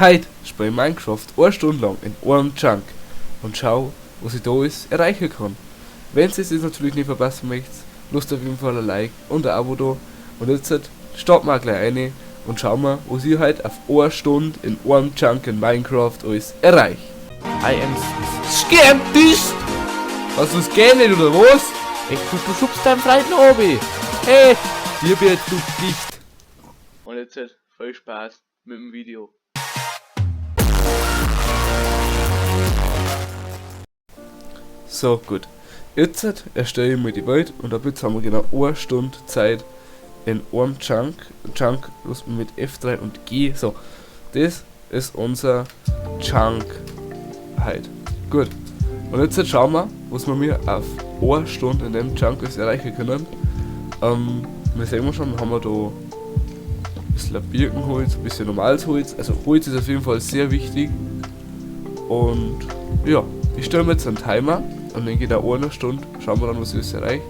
Heute spiele ich Minecraft 1 Stunde lang in einem Chunk und schau, was ich da alles erreichen kann. Wenn ihr es natürlich nicht verpassen möchtet, lasst auf jeden Fall ein Like und ein Abo da. Und jetzt starten wir gleich rein und schauen wir, was ich heute auf 1 Stunde in einem Chunk in Minecraft alles erreiche. I am skeptisch! Hast du es gehen nicht oder was? Du schubst deinen Freund nach oben. Hey, dir wird du Licht. Und jetzt viel Spaß mit dem Video. So, gut. Jetzt erstelle ich mir die Welt und ab jetzt haben wir genau 1 Stunde Zeit in einem Chunk. Chunk mit F3 und G. So, das ist unser Chunk halt. Gut. Und jetzt schauen wir, was wir auf 1 Stunde in dem Chunk erreichen können. Wir sehen schon, haben wir da ein bisschen Birkenholz, ein bisschen normales Holz. Also Holz ist auf jeden Fall sehr wichtig. Und ja, ich stelle mir jetzt einen Timer und dann geht er 1 Stunde. Schauen wir dann, was ich erreiche.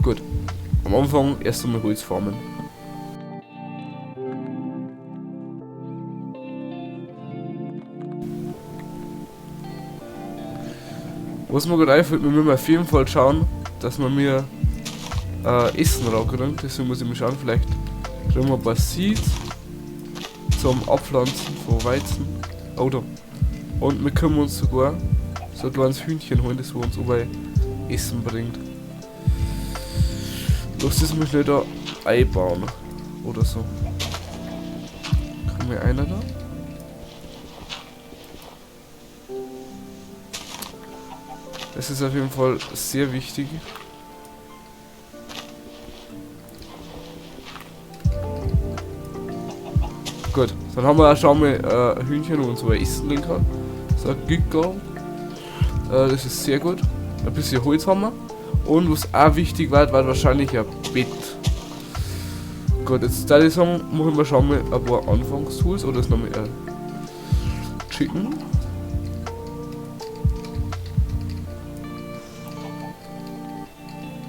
Gut. Am Anfang erst einmal Holz formen. Was mir gerade einfällt, wir müssen auf jeden Fall schauen, dass wir mir Essen rankriegen. Deswegen muss ich mal schauen, vielleicht kriegen wir ein paar Seeds zum Abpflanzen von Weizen. Oh da. Und wir können uns sogar so ein kleines Hühnchen holen, das uns über Essen bringt. Lass das mal schnell da einbauen. Oder so. Kommen wir einer da? Das ist auf jeden Fall sehr wichtig. Gut, dann haben wir auch schon mal ein Hühnchen, wo uns so essen gehen kann. So ein Gickel. Das ist sehr gut. Ein bisschen Holz haben wir. Und was auch wichtig war wahrscheinlich ein Bett. Gut, jetzt würde ich sagen, machen wir schon mal ein paar Anfangstools. Oder ist nochmal ein Chicken.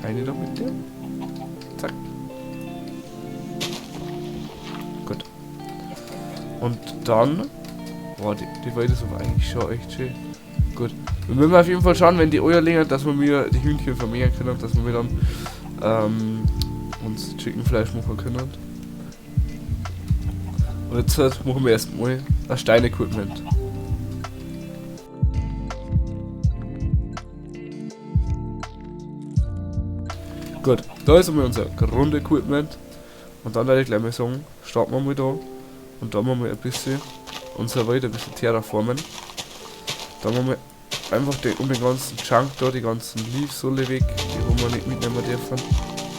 Eine da bitte. Zack. Gut. Und dann. Boah, die Welt ist aber eigentlich schon echt schön. Gut. Wir müssen auf jeden Fall schauen, wenn die Eier legen, dass wir mir die Hühnchen vermehren können, dass wir mir dann uns Chickenfleisch machen können. Und jetzt machen wir erstmal ein Stein-Equipment. Gut, da ist einmal unser Grundequipment. Und dann werde ich gleich mal sagen, starten wir mal da. Und dann machen wir ein bisschen unser Wald ein bisschen terraformen. Dann machen wir einfach um den ganzen Chunk da, die ganzen Leaves alle weg, die wo wir nicht mitnehmen dürfen.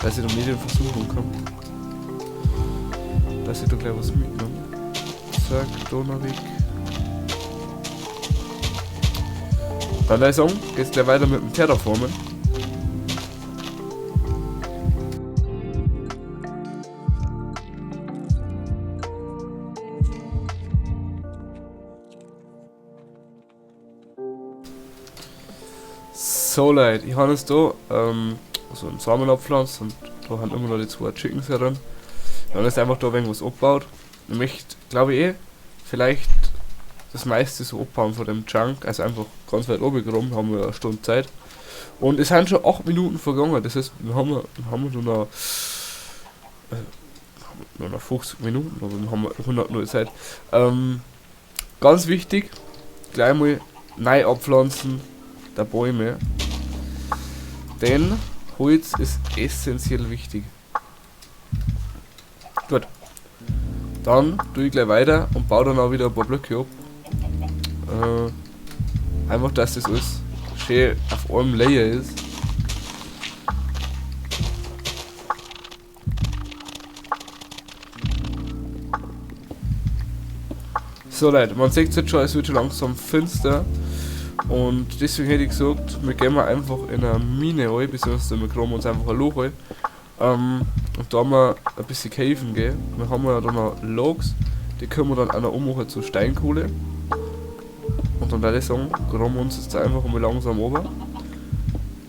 Dass ich da nicht in Versuchung komme. Dass ich da gleich was mitnehme. Zack, da noch weg. Dann würde ich sagen, geht's gleich weiter mit dem Terraformen. So Leute, ich habe jetzt da so einen Samen abpflanzt und da haben immer noch die 2 Chickens heran. Wir haben jetzt einfach da irgendwas abgebaut. Ich möchte, glaube ich vielleicht das meiste so abbauen von dem Chunk, also einfach ganz weit oben rum, haben wir 1 Stunde Zeit. Und es sind schon 8 Minuten vergangen, das heißt, wir haben nur noch 50 Minuten, aber wir haben 100 nur Zeit. Ganz wichtig, gleich mal neu abpflanzen der Bäume. Denn Holz ist essentiell wichtig. Gut. Dann tue ich gleich weiter und baue dann auch wieder ein paar Blöcke ab. Einfach, dass das alles schön auf einem Layer ist. So Leute, man sieht jetzt schon, es wird schon langsam finster. Und deswegen hätte ich gesagt, wir gehen mal einfach in eine Mine rein, beziehungsweise wir graben uns einfach ein Loch rein. Und da wir ein bisschen caven gehen. Wir haben ja dann noch Logs, die können wir dann auch noch ummachen zu Steinkohle. Und dann würde ich sagen, graben wir uns jetzt einfach mal langsam runter.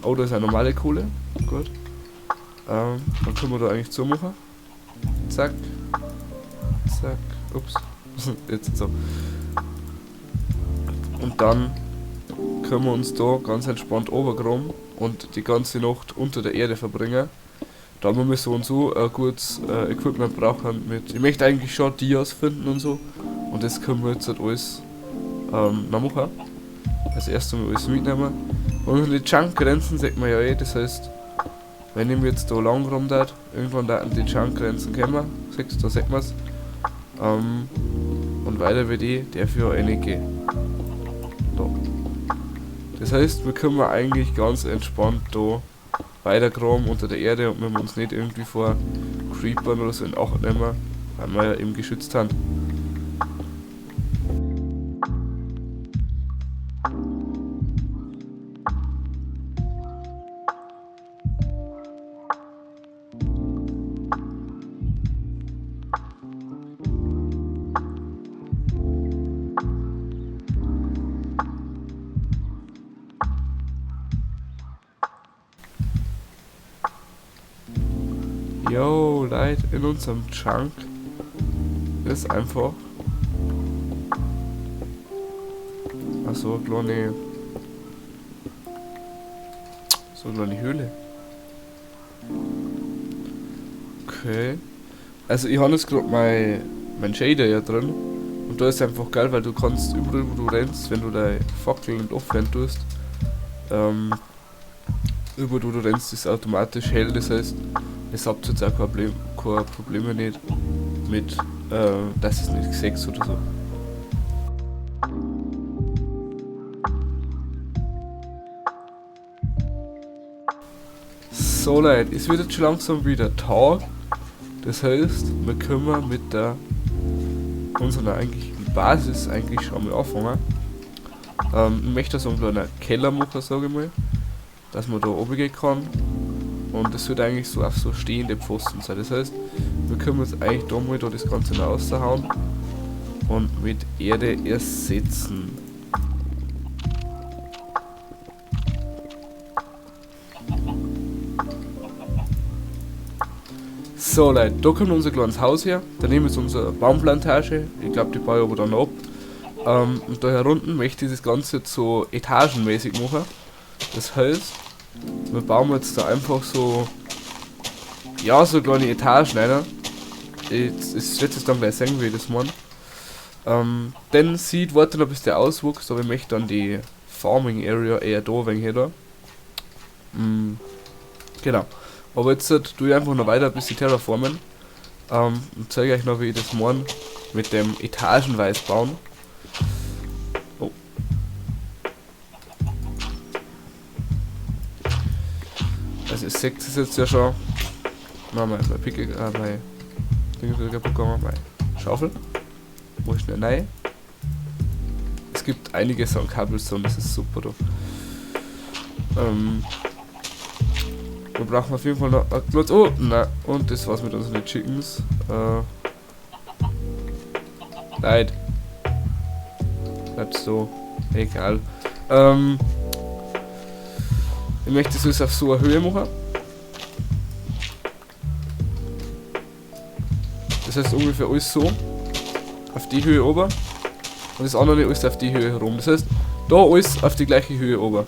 Oh, da ist eine normale Kohle. Gut. Dann können wir da eigentlich zumachen. Zack. Zack. Ups. Jetzt so. Und dann können wir uns da ganz entspannt runtergraben und die ganze Nacht unter der Erde verbringen. Da wir so und so ein gutes Equipment brauchen mit. Ich möchte eigentlich schon Dias finden und so. Und das können wir jetzt halt alles noch machen. Also erst einmal alles mitnehmen. Und die Junk-Grenzen sieht man ja eh, das heißt, wenn ich mir jetzt da lang rum da, irgendwann da an die Junk-Grenzen kommen, da sieht man es. Und weiter wie die, darf ich ja reingehen. Da. Das heißt, wir können eigentlich ganz entspannt da weitergraben unter der Erde und wenn wir uns nicht irgendwie vor Creepern oder so in Acht nehmen, weil wir ja eben geschützt haben. Yo, Leute, in unserem Chunk ist einfach so eine kleine Höhle. Okay. Also ich habe jetzt gerade mein Shader ja drin und da ist einfach geil, weil du kannst überall wo du rennst, wenn du deine Fackel und aufwärmen tust, überall wo du rennst ist automatisch hell, das heißt es habt jetzt auch keine Probleme nicht mit, dass es nicht gesägt oder so. So Leute, es wird jetzt schon langsam wieder Tag. Das heißt, wir können mit der unserer eigentlichen Basis eigentlich schon mal anfangen. Ich möchte so einen kleinen Keller machen, sage ich mal, dass man da oben gehen kann. Und es wird eigentlich so auf so stehende Pfosten sein. Das heißt, wir können jetzt eigentlich da mal da das Ganze noch raushauen und mit Erde ersetzen. So Leute, da kommt unser kleines Haus her. Daneben ist unsere Baumplantage. Ich glaube, die baue ich aber dann ab. Und da herunten möchte ich das Ganze jetzt so etagenmäßig machen. Das heißt, wir bauen jetzt da einfach so, ja, so kleine Etagen rein. Ich werde es dann gleich sehen, wie ich das meine. Dann sieht, warte noch bis der auswuchs, aber ich möchte dann die Farming Area eher da, wenn hier da. Genau. Aber jetzt tue ich einfach noch weiter ein bisschen terraformen. Und zeige euch noch, wie ich das meine mit dem etagenweise bauen. Oh. Also ihr seht es jetzt ja schon. Mein Picke, mein Ding ist wieder kaputt gegangen, meine Schaufel. Wo ist denn rein? Es gibt einige so an Cobblestone, das ist super da. Wir brauchen auf jeden Fall noch ein Klotz. Oh, nein. Und das war's mit unseren Chickens. Leid. Bleibt so. Egal. Ich möchte es jetzt auf so eine Höhe machen. Das heißt ungefähr alles so. Auf die Höhe oben. Und das andere alles auf die Höhe herum. Das heißt, da alles auf die gleiche Höhe oben.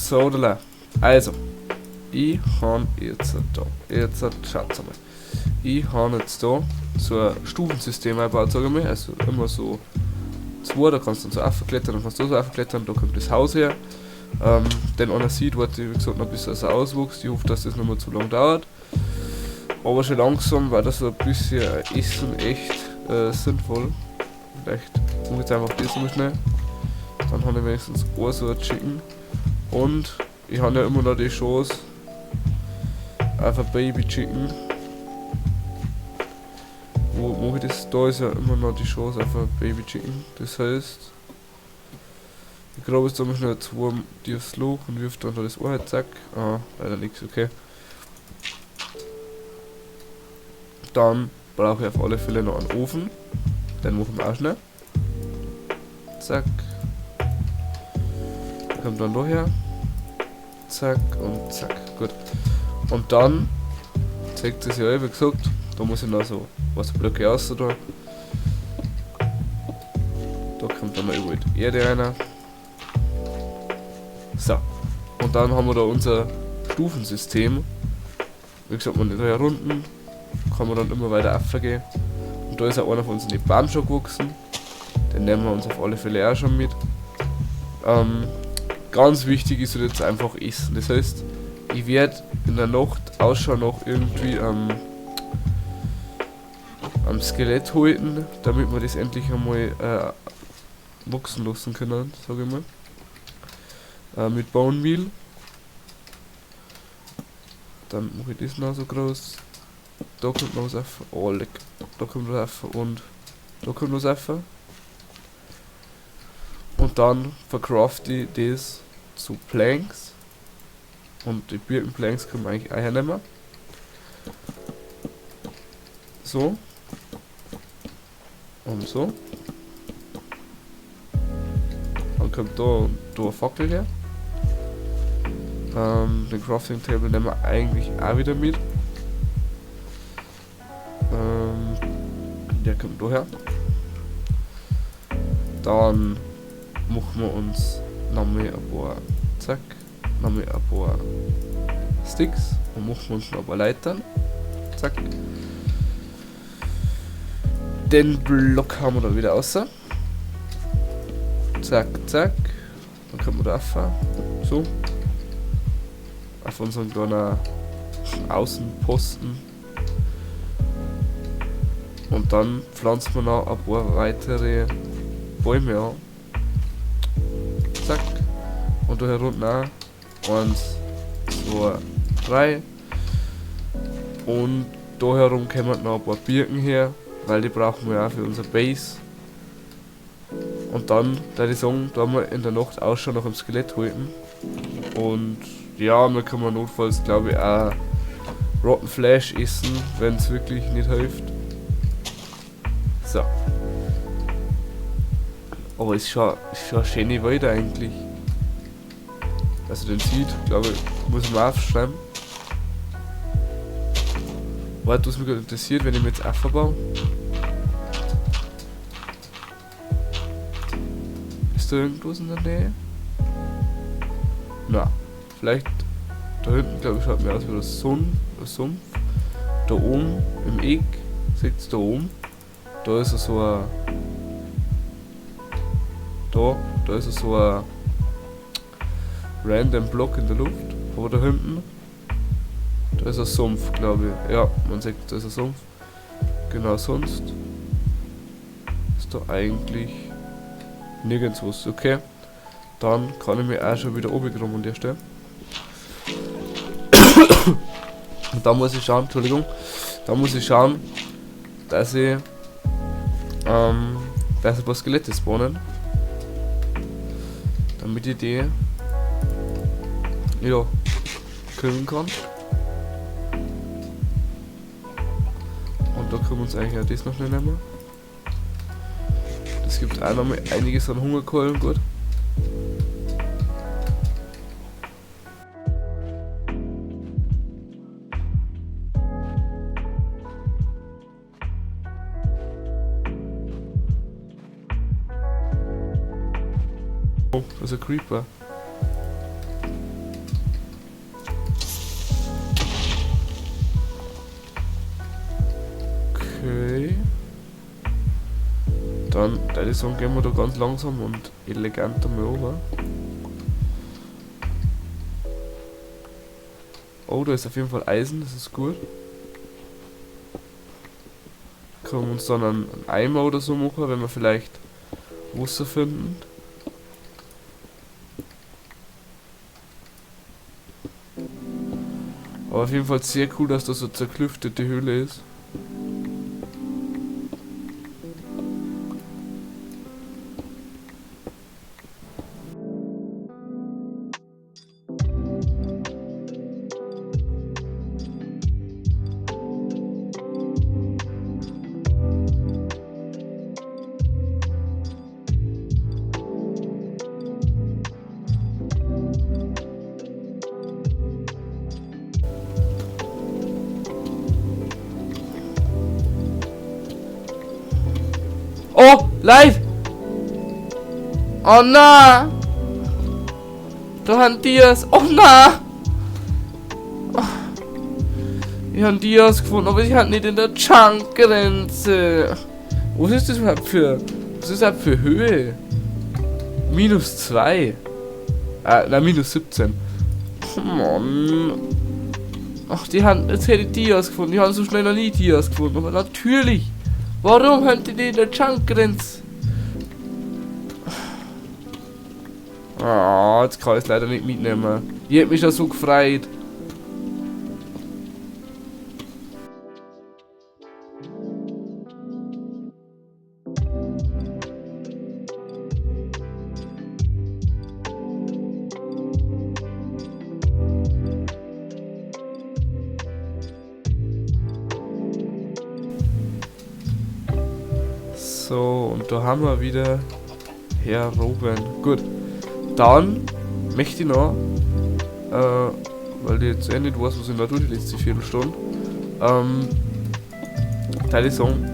So, also, ich habe jetzt da, schaut mal, ich habe jetzt da so ein Stufensystem eingebaut, sage ich mal, also immer so zwei, da kannst du dann so aufklettern, dann kannst du so aufklettern, da kommt das Haus her, dann einer sieht, warte, wie gesagt, noch ein bisschen so auswuchs, ich hoffe, dass das nicht mehr zu lang dauert, aber schon langsam, weil das so ein bisschen Essen echt sinnvoll, vielleicht mache ich jetzt einfach das mal schnell, dann habe ich wenigstens auch so ein Chicken. Und ich habe ja immer noch die Chance auf ein Baby Chicken. Wo mache ich das? Da ist ja immer noch die Chance auf ein Baby Chicken. Das heißt, ich grabe jetzt da mal schnell zwei die aufs Loch und wirf dann da das Ohr, zack. Ah, leider nichts, okay. Dann brauche ich auf alle Fälle noch einen Ofen. Den machen wir auch schnell. Zack. Kommt dann daher. Zack und zack. Gut. Und dann zeigt es ja, wie gesagt, da muss ich noch so Wasserblöcke raus da. Da kommt dann mal überall die Erde rein. So. Und dann haben wir da unser Stufensystem. Wie gesagt, man da herunten kann man dann immer weiter aufgehen. Und da ist auch einer von unseren Baum schon gewachsen. Den nehmen wir uns auf alle Fälle auch schon mit. Ganz wichtig ist jetzt einfach Essen. Das heißt, ich werde in der Nacht Ausschau nach irgendwie am Skelett halten, damit wir das endlich einmal wachsen lassen können, sage ich mal. Mit Bone Meal. Dann mache ich das noch so groß. Da kommt noch was auf. Oh, leck. Da kommt was auf und da kommt was auf. Und dann vercrafte ich das zu Planks. Und die Birkenplanks können wir eigentlich auch hernehmen. So. Und so. Dann kommt da eine Fackel her. Den Crafting Table nehmen wir eigentlich auch wieder mit. Der kommt daher. Dann machen wir uns nochmal ein paar, zack, nochmal ein paar Sticks und machen wir uns noch ein paar Leitern. Zack. Den Block haben wir dann wieder raus. Zack, zack. Dann können wir da rauf. So. Auf unseren kleinen Außenposten. Und dann pflanzen wir noch ein paar weitere Bäume an. Zack. Und da herunten auch. 1, 2, 3. Und da herum kommen noch ein paar Birken her, weil die brauchen wir auch für unser Base. Und dann, da ich sagen, da wir in der Nacht auch schon nach dem Skelett halten. Und ja, wir können notfalls, glaube ich, auch Rotten Flash essen, wenn es wirklich nicht hilft. So. Aber es ist schon eine schöne Welt eigentlich. Also den Seed, glaube ich, muss man aufschreiben. Warte, was mich gerade interessiert, wenn ich mir jetzt aufbaue. Ist da irgendwas in der Nähe? Na, vielleicht da hinten, glaube ich, schaut mir aus wie das Sumpf. Da oben im Eck, seht ihr da oben? Da ist so ein. Da ist so ein random Block in der Luft. Aber da hinten, da ist ein Sumpf, glaube ich. Ja, man sieht, da ist ein Sumpf. Genau, sonst ist da eigentlich nirgends was. Okay, dann kann ich mich auch schon wieder runterkommen an der Stelle. Und da muss ich schauen, Entschuldigung, dass ich ein paar Skelette spawnen. Damit ich die ja killen kann. Und da können wir uns eigentlich auch das noch schnell nehmen. Das gibt auch noch mal einiges an Hungerkeulen, gut. Oh, das ist ein Creeper. Okay. Dann, würde ich sagen, gehen wir da ganz langsam und elegant einmal rüber. Oh, da ist auf jeden Fall Eisen, das ist gut. Können wir uns dann einen Eimer oder so machen, wenn wir vielleicht Wasser finden. Aber auf jeden Fall sehr cool, dass das so zerklüftete Höhle ist. Oh, Leid! Oh na! Da haben Dias. Oh na! Ich habe Dias gefunden, aber ich habe nicht in der Chunk-Grenze. Was ist das überhaupt für... Was ist das für Höhe? -2. Nein, -17. Mann. Ach, die haben... Jetzt hätte ich Dias gefunden. Die haben so schnell noch nie Dias gefunden. Aber natürlich. Warum haben die in der Chunk-Grenze? Ah, jetzt kann ich es leider nicht mitnehmen. Ich hätte mich ja so gefreut. So, und da haben wir wieder Herr Robin. Gut, dann möchte ich noch, weil ich jetzt nicht weiß, was ich da tue, die letzte Viertelstunde, da ich sagen,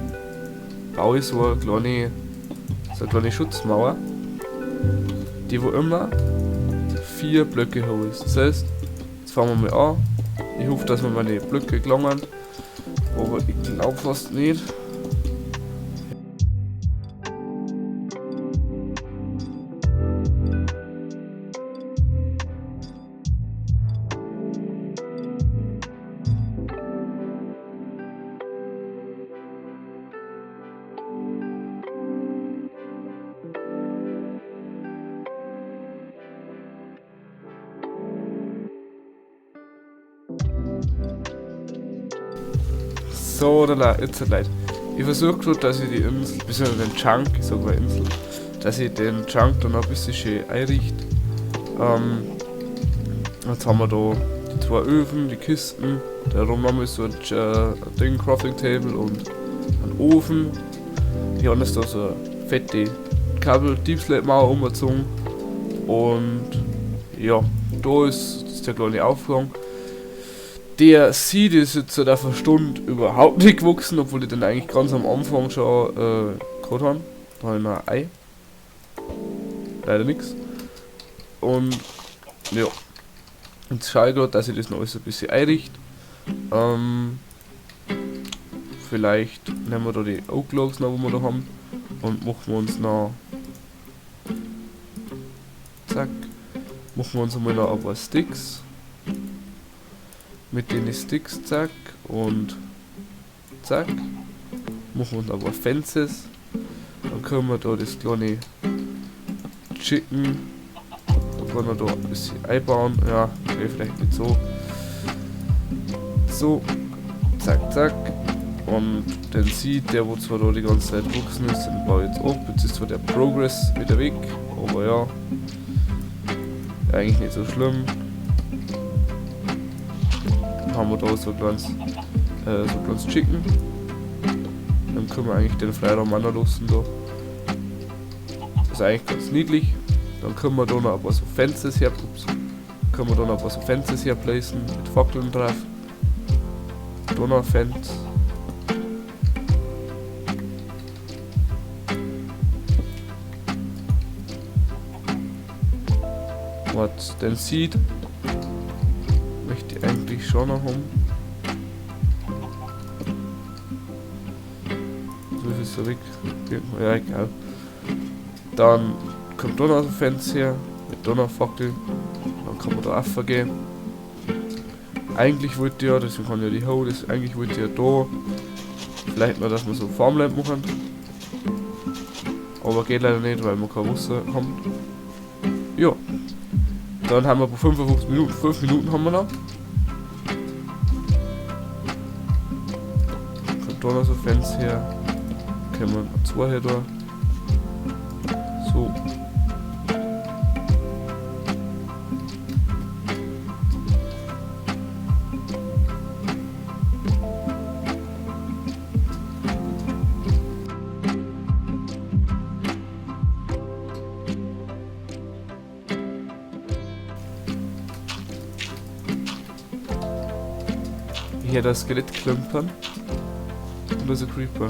baue ich so eine kleine Schutzmauer, die wo immer 4 Blöcke hoch ist. Das heißt, jetzt fangen wir mal an. Ich hoffe, dass wir meine Blöcke gelangen, aber ich glaube fast nicht. So, oder jetzt leid. Ich versuche gerade, dass ich die Insel, beziehungsweise den Chunk, ich sag mal Insel, dass ich den Chunk dann noch ein bisschen schön einrichte. Jetzt haben wir da die 2 Öfen, die Kisten, darum haben wir so ein Ding, Crafting Table und einen Ofen. Hier haben wir da so eine fette Kabel-Deep-Slate-Mauer umgezogen. Und ja, da ist der kleine Aufgang. Der Seed ist jetzt seit einer Stunde überhaupt nicht gewachsen, obwohl ich den eigentlich ganz am Anfang schon gehabt habe. Da habe ich noch ein Ei. Leider nichts. Und ja. Jetzt schaue ich gerade, dass ich das noch alles ein bisschen einrichte. Vielleicht nehmen wir da die Oak Logs noch, die wir da haben. Und machen wir uns noch. Zack. Machen wir uns einmal noch ein paar Sticks. Mit den Sticks, zack, und zack, machen wir uns aber Fences, dann können wir da das kleine Chicken, dann können wir da ein bisschen einbauen, ja, okay, vielleicht nicht so, so, zack, zack, und den Seed, der wo zwar da die ganze Zeit gewachsen ist, den baue ich jetzt ab, jetzt ist zwar der Progress wieder weg, aber ja, eigentlich nicht so schlimm. Haben wir da so ein kleines Chicken. Dann können wir eigentlich den Freiraum lassen da. Das ist eigentlich ganz niedlich. Dann können wir da noch ein paar so Fences herplacen mit Fackeln drauf. Da noch ein Fence. Was den Seed möchte ich eigentlich schon noch haben. So viel ist er weg. Ja, egal. Dann kommt da noch ein Fenster her, mit da noch Fackel. Dann kann man da auch vergehen. Eigentlich wollte ich ja, deswegen kann ich ja die Hoe, eigentlich wollte ich ja da vielleicht noch, dass wir so Farmland machen. Aber geht leider nicht, weil wir kein Wasser haben. Ja. Dann haben wir 55 Minuten, 5 Minuten haben wir noch. Kommt da noch so Fenster her. Können wir noch 2 hier da. So. Hier das Skelett klimpern. Und das ist ein Creeper.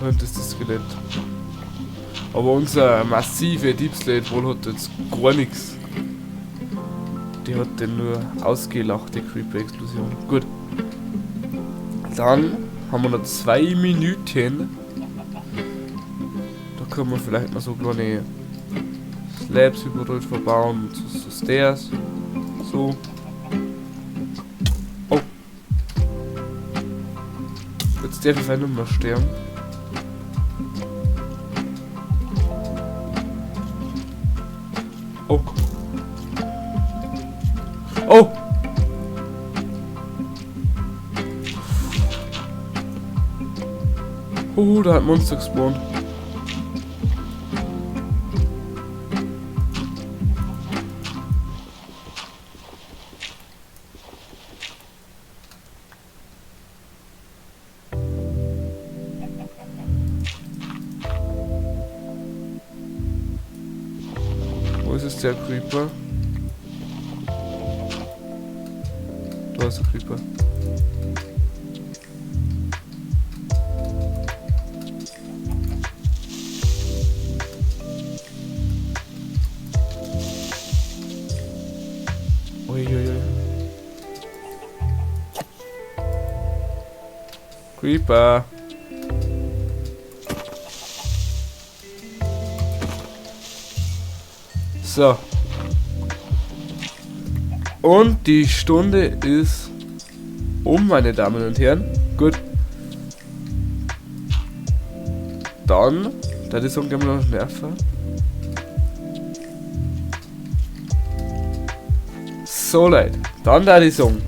hinterste Skelett. Aber unser massive Deep Slate wohl hat jetzt gar nichts. Die hat den nur ausgelacht, die Creeper-Explosion. Gut. Dann haben wir noch 2 Minuten. Da können wir vielleicht mal so kleine Slabs überall verbauen. So Stairs. So. Oh. Jetzt darf ich einfach nicht mehr sterben. Oh. Oh! Da hat ein Monster gespawnt. Wo ist es, der Creeper? Da ist der Creeper. Uiuiui. Creeper. So. Und die Stunde ist meine Damen und Herren. Gut. Dann, da die Song gerne noch nerven. So Leute, dann da die Song.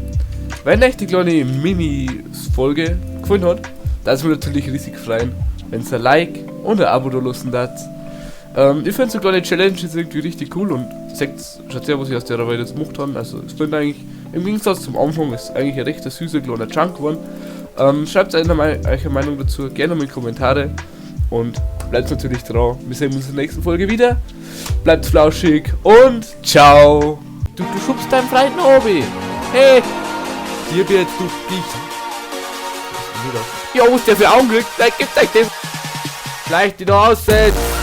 Wenn euch die kleine Mini-Folge gefallen hat, das würde natürlich riesig freuen, wenn ihr ein Like und ein Abo da lassen lasst. Ich finde so kleine Challenges irgendwie richtig cool und schaut sehr, was ich aus der Welt jetzt gemacht habe. Also ich finde eigentlich, im Gegensatz zum Anfang, ist eigentlich ein recht süßer kleiner Chunk geworden. Schreibt eure Meinung dazu, gerne mal in die Kommentare und bleibt natürlich dran. Wir sehen uns in der nächsten Folge wieder. Bleibt flauschig und ciao! Du schubst deinen Freund Obi! Hey! Hier wird du dich! Jo, was ist der für Augenblick? Gib euch dem! Gleich die da aussetzt!